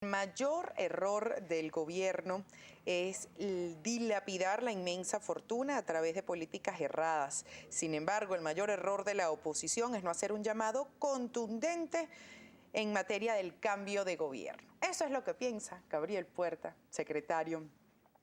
Mayor error del gobierno es dilapidar la inmensa fortuna a través de políticas erradas. Sin embargo, el mayor error de la oposición es no hacer un llamado contundente en materia del cambio de gobierno. Eso es lo que piensa Gabriel Puerta, secretario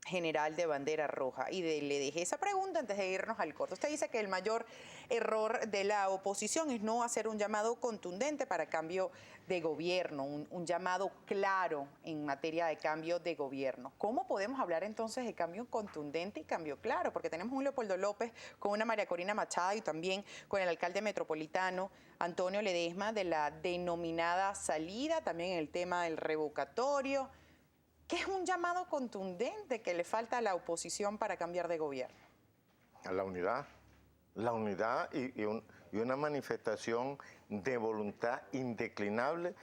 general de Bandera Roja. Y le dejé esa pregunta antes de irnos al corte. Usted dice que el mayor error de la oposición es no hacer un llamado contundente para cambio de gobierno, un llamado claro en materia de cambio de gobierno. ¿Cómo podemos hablar entonces de cambio contundente y cambio claro? Porque tenemos un Leopoldo López con una María Corina Machado y también con el alcalde metropolitano, Antonio Ledesma, de la denominada salida, también en el tema del revocatorio. ¿Qué es un llamado contundente que le falta a la oposición para cambiar de gobierno? La unidad y una manifestación de voluntad indeclinable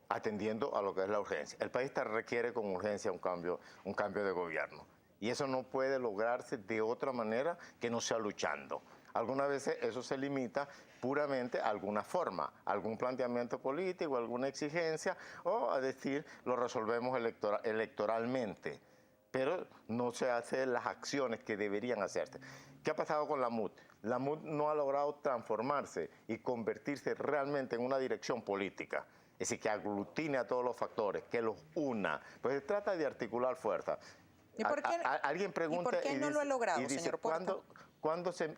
atendiendo a lo que es la urgencia. El país requiere con urgencia un cambio de gobierno y eso no puede lograrse de otra manera que no sea luchando. Algunas veces eso se limita puramente a alguna forma, algún planteamiento político, alguna exigencia, o a decir lo resolvemos electoralmente, pero no se hacen las acciones que deberían hacerse. ¿Qué ha pasado con la MUD? La MUD no ha logrado transformarse y convertirse realmente en una dirección política. Es decir, que aglutine a todos los factores, que los una. Pues se trata de articular fuerza. ¿Y por qué, alguien pregunta, ¿y por qué no lo ha logrado, dice, señor Puerta?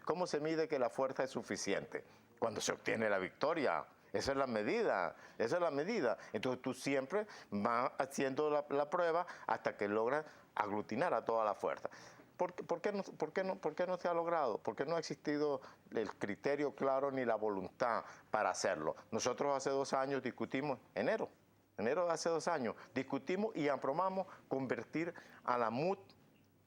¿Cómo se mide que la fuerza es suficiente? Cuando se obtiene la victoria. Esa es la medida, esa es la medida. Entonces tú siempre vas haciendo la prueba hasta que logras aglutinar a toda la fuerza. ¿Por qué no se ha logrado? Porque no ha existido el criterio claro ni la voluntad para hacerlo. Nosotros hace 2 años discutimos, enero de hace 2 años, discutimos y aprobamos convertir a la MUD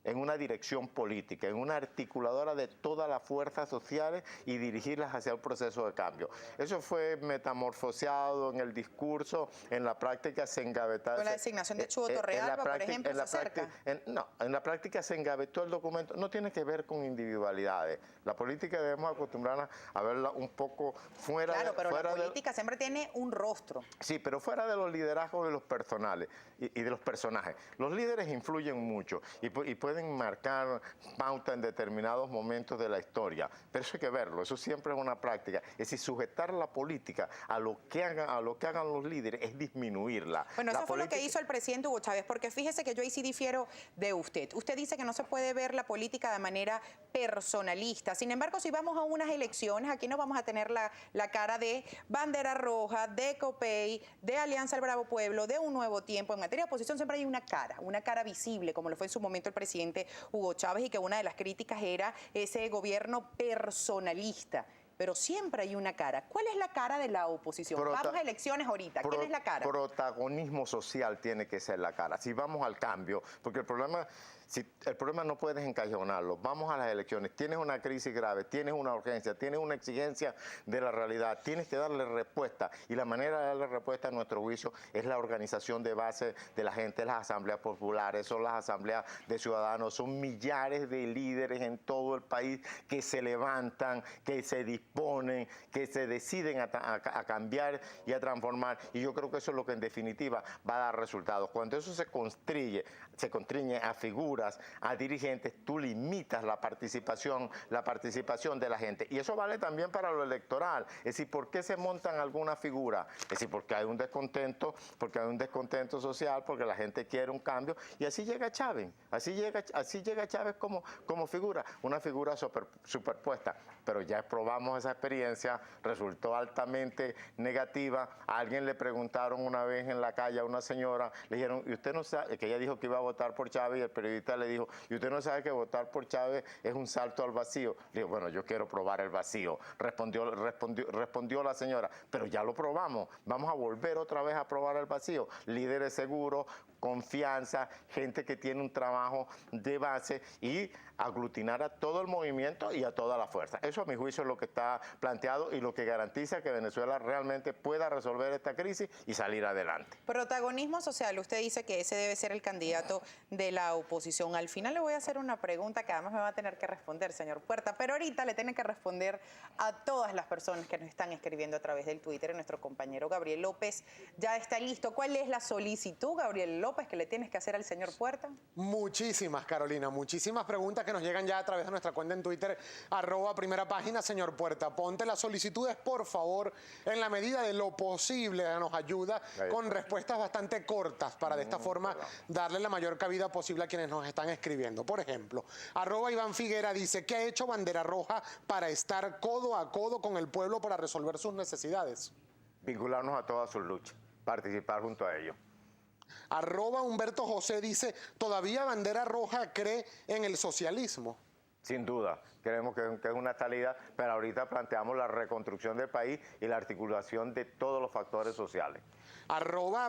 en una dirección política, en una articuladora de todas las fuerzas sociales y dirigirlas hacia el proceso de cambio. Eso fue metamorfoseado en el discurso, en la práctica se engavetó. Con la designación de Chugo Torrealba, por ejemplo, se acerca. En la práctica se engavetó el documento. No tiene que ver con individualidades. La política debemos acostumbrarnos a verla un poco fuera. Claro, pero la política siempre tiene un rostro. Sí, pero fuera de los liderazgos de los personales y de los personajes. Los líderes influyen mucho y pueden marcar pauta en determinados momentos de la historia, pero eso hay que verlo, eso siempre es una práctica. Es decir, sujetar la política a lo que hagan los líderes es disminuirla. Bueno, eso fue lo que hizo el presidente Hugo Chávez, porque fíjese que yo ahí sí difiero de usted. Usted dice que no se puede ver la política de manera personalista. Sin embargo, si vamos a unas elecciones, aquí no vamos a tener la cara de Bandera Roja, de COPEI, de Alianza del Bravo Pueblo, de Un Nuevo Tiempo. En materia de oposición siempre hay una cara visible, como lo fue en su momento el presidente Hugo Chávez, y que una de las críticas era ese gobierno personalista. Pero siempre hay una cara. ¿Cuál es la cara de la oposición? Vamos a elecciones ahorita. ¿Quién es la cara? Protagonismo social tiene que ser la cara. Si vamos al cambio, porque el problema no puedes encajonarlo. Vamos a las elecciones. Tienes una crisis grave, tienes una urgencia, tienes una exigencia de la realidad. Tienes que darle respuesta. Y la manera de darle respuesta, a nuestro juicio, es la organización de base de la gente, las asambleas populares, son las asambleas de ciudadanos, son millares de líderes en todo el país que se levantan, que se disponen, que se deciden a cambiar y a transformar, y yo creo que eso es lo que en definitiva va a dar resultados. Cuando eso se constriñe a figuras, a dirigentes, tú limitas la participación de la gente, y eso vale también para lo electoral. Es decir, ¿por qué se montan alguna figura? Es decir, porque hay un descontento social, porque la gente quiere un cambio, y así llega Chávez, así llega Chávez como figura, una figura superpuesta, pero ya probamos esa experiencia, resultó altamente negativa. A alguien le preguntaron una vez en la calle a una señora, le dijeron, ¿y usted no sabe? Que ella dijo que iba a votar por Chávez, y el periodista le dijo, ¿y usted no sabe que votar por Chávez es un salto al vacío? Le dijo, bueno, yo quiero probar el vacío. Respondió la señora, pero ya lo probamos, vamos a volver otra vez a probar el vacío. Líderes seguros, confianza, gente que tiene un trabajo de base y aglutinar a todo el movimiento y a toda la fuerza. Eso, a mi juicio, es lo que está planteado y lo que garantiza que Venezuela realmente pueda resolver esta crisis y salir adelante. Protagonismo social, usted dice que ese debe ser el candidato de la oposición. oposición. Al final le voy a hacer una pregunta que además me va a tener que responder, señor Puerta, pero ahorita le tiene que responder a todas las personas que nos están escribiendo a través del Twitter. Nuestro compañero Gabriel López ya está listo. ¿Cuál es la solicitud, Gabriel López, que le tienes que hacer al señor Puerta? Muchísimas, Carolina, muchísimas preguntas que nos llegan ya a través de nuestra cuenta en Twitter, @primerapágina, señor Puerta. Ponte las solicitudes, por favor, en la medida de lo posible, nos ayuda con respuestas bastante cortas para de esta forma darle la mayor cabida posible a quienes nos están escribiendo. Por ejemplo, @Iván Figuera dice: ¿qué ha hecho Bandera Roja para estar codo a codo con el pueblo para resolver sus necesidades? Vincularnos a todas sus luchas, participar junto a ellos. @Humberto José dice: ¿todavía Bandera Roja cree en el socialismo? Sin duda, creemos que es una salida, pero ahorita planteamos la reconstrucción del país y la articulación de todos los factores sociales.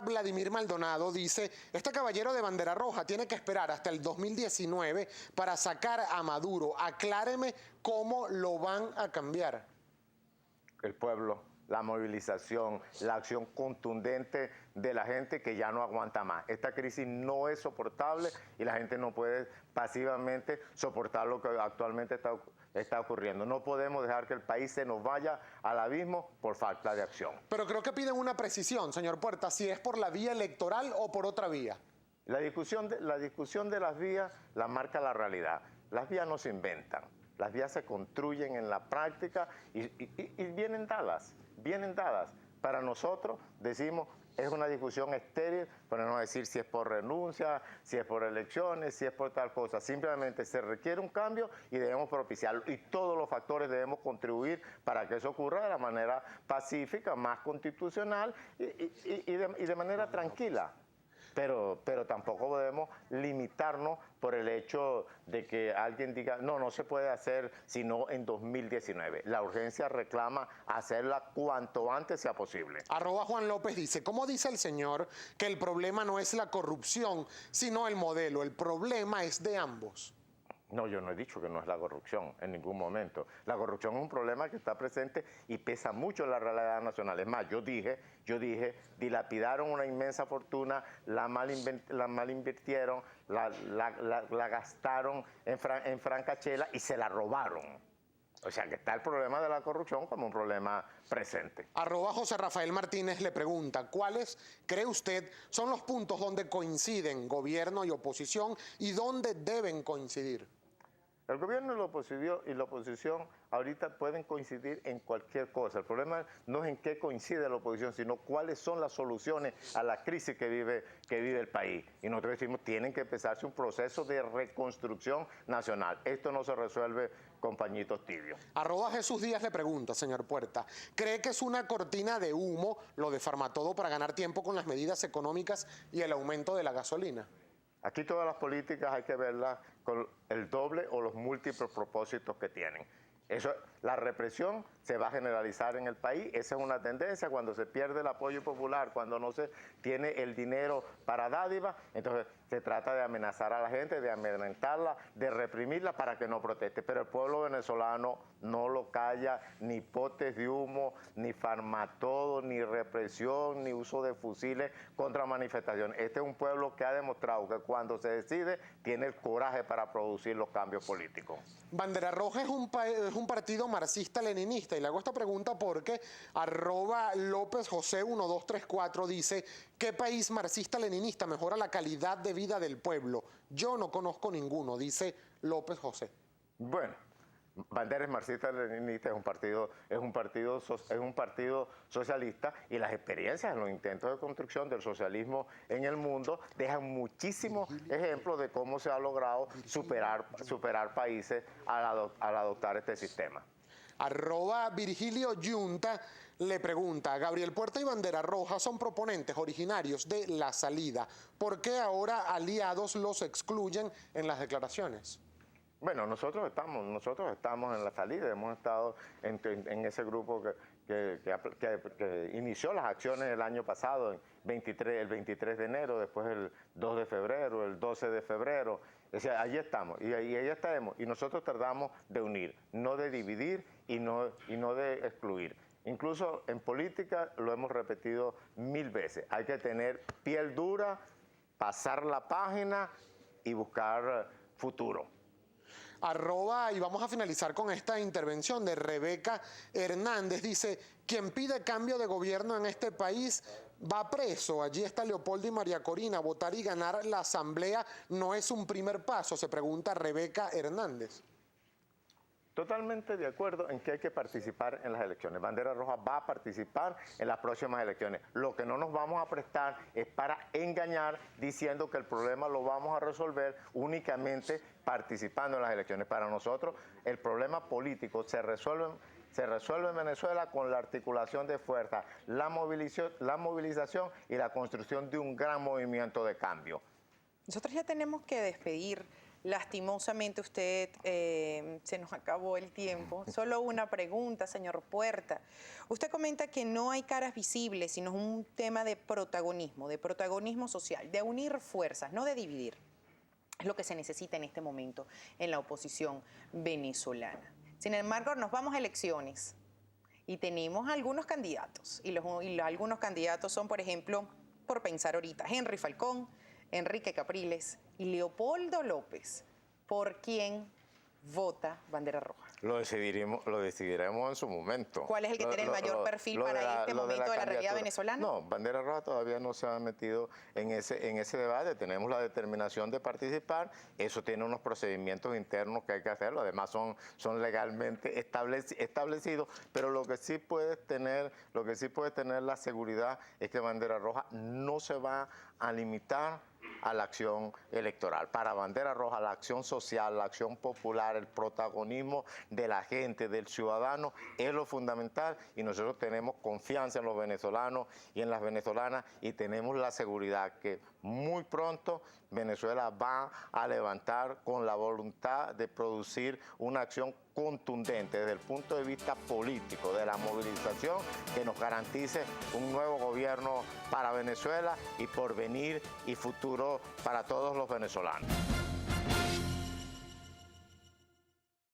@Vladimir Maldonado dice: este caballero de Bandera Roja tiene que esperar hasta el 2019 para sacar a Maduro. Acláreme cómo lo van a cambiar. El pueblo, la movilización, la acción contundente de la gente que ya no aguanta más. Esta crisis no es soportable y la gente no puede pasivamente soportar lo que actualmente está ocurriendo. No podemos dejar que el país se nos vaya al abismo por falta de acción. Pero creo que piden una precisión, señor Puerta, si es por la vía electoral o por otra vía. La discusión de las vías la marca la realidad. Las vías no se inventan. Las vías se construyen en la práctica y vienen dadas. Para nosotros, decimos, es una discusión estéril, pero no decir si es por renuncia, si es por elecciones, si es por tal cosa. Simplemente se requiere un cambio y debemos propiciarlo. Y todos los factores debemos contribuir para que eso ocurra de la manera pacífica, más constitucional y de manera tranquila. Pero tampoco podemos limitarnos por el hecho de que alguien diga, no se puede hacer sino en 2019. La urgencia reclama hacerla cuanto antes sea posible. @Juan López dice: ¿cómo dice el señor que el problema no es la corrupción, sino el modelo? El problema es de ambos. No, yo no he dicho que no es la corrupción en ningún momento. La corrupción es un problema que está presente y pesa mucho en la realidad nacional. Es más, yo dije, dilapidaron una inmensa fortuna, la mal invirtieron, la gastaron en francachela y se la robaron. O sea que está el problema de la corrupción como un problema presente. @José Rafael Martínez le pregunta: ¿cuáles cree usted son los puntos donde coinciden gobierno y oposición y dónde deben coincidir? El gobierno y la oposición ahorita pueden coincidir en cualquier cosa. El problema no es en qué coincide la oposición, sino cuáles son las soluciones a la crisis que vive el país. Y nosotros decimos, tienen que empezarse un proceso de reconstrucción nacional. Esto no se resuelve con pañitos tibios. @Jesús Díaz le pregunta, señor Puerta: ¿cree que es una cortina de humo lo de Farmatodo para ganar tiempo con las medidas económicas y el aumento de la gasolina? Aquí todas las políticas hay que verlas con el doble o los múltiples propósitos que tienen. La represión se va a generalizar en el país, esa es una tendencia. Cuando se pierde el apoyo popular, cuando no se tiene el dinero para dádivas, entonces se trata de amenazar a la gente, de amedrentarla, de reprimirla para que no proteste. Pero el pueblo venezolano no lo calla, ni potes de humo, ni Farmatodo, ni represión, ni uso de fusiles contra manifestaciones. Este es un pueblo que ha demostrado que cuando se decide, tiene el coraje para producir los cambios políticos. Bandera Roja es un partido marxista-leninista, y le hago esta pregunta porque @López José 1234 dice: ¿qué país marxista-leninista mejora la calidad de vida del pueblo? Yo no conozco ninguno, dice López José. Bueno, Bandera es marxista-leninista, es un partido socialista, y las experiencias en los intentos de construcción del socialismo en el mundo dejan muchísimos ejemplos de cómo se ha logrado superar países al adoptar este sistema. @Virgilio Yunta le pregunta: Gabriel Puerta y Bandera Roja son proponentes originarios de la salida. ¿Por qué ahora aliados los excluyen en las declaraciones? Bueno, nosotros estamos en la salida, hemos estado en ese grupo que inició las acciones el año pasado, el 23 de enero, después el 2 de febrero, el 12 de febrero. O sea, allí estamos y ahí estaremos. Y nosotros tratamos de unir, no de dividir y no de excluir. Incluso en política lo hemos repetido 1000 veces. Hay que tener piel dura, pasar la página y buscar futuro. Y vamos a finalizar con esta intervención de Rebeca Hernández. Dice, quien pide cambio de gobierno en este país va preso. Allí está Leopoldo y María Corina. Votar y ganar la asamblea no es un primer paso, se pregunta Rebeca Hernández. Totalmente de acuerdo en que hay que participar en las elecciones. Bandera Roja va a participar en las próximas elecciones. Lo que no nos vamos a prestar es para engañar diciendo que el problema lo vamos a resolver únicamente participando en las elecciones. Para nosotros el problema político se resuelve en Venezuela con la articulación de fuerzas, la movilización y la construcción de un gran movimiento de cambio. Nosotros ya tenemos que despedir. Lastimosamente se nos acabó el tiempo. Solo una pregunta, señor Puerta. Usted comenta que no hay caras visibles, sino es un tema de protagonismo social, de unir fuerzas, no de dividir. Es lo que se necesita en este momento en la oposición venezolana. Sin embargo, nos vamos a elecciones y tenemos algunos candidatos. Algunos candidatos son, por ejemplo, por pensar ahorita, Henry Falcón, Enrique Capriles y Leopoldo López. ¿Por quién vota Bandera Roja? Lo decidiremos en su momento. ¿Cuál es el que tiene el mayor perfil para este momento de la realidad venezolana? No, Bandera Roja todavía no se ha metido en ese debate. Tenemos la determinación de participar. Eso tiene unos procedimientos internos que hay que hacerlo. Además son legalmente establecidos. Pero lo que sí puede tener la seguridad es que Bandera Roja no se va a limitar a la acción electoral. Para Bandera Roja, la acción social, la acción popular, el protagonismo de la gente, del ciudadano, es lo fundamental y nosotros tenemos confianza en los venezolanos y en las venezolanas y tenemos la seguridad que muy pronto Venezuela va a levantar con la voluntad de producir una acción contundente desde el punto de vista político, de la movilización, que nos garantice un nuevo gobierno para Venezuela y porvenir y futuro para todos los venezolanos.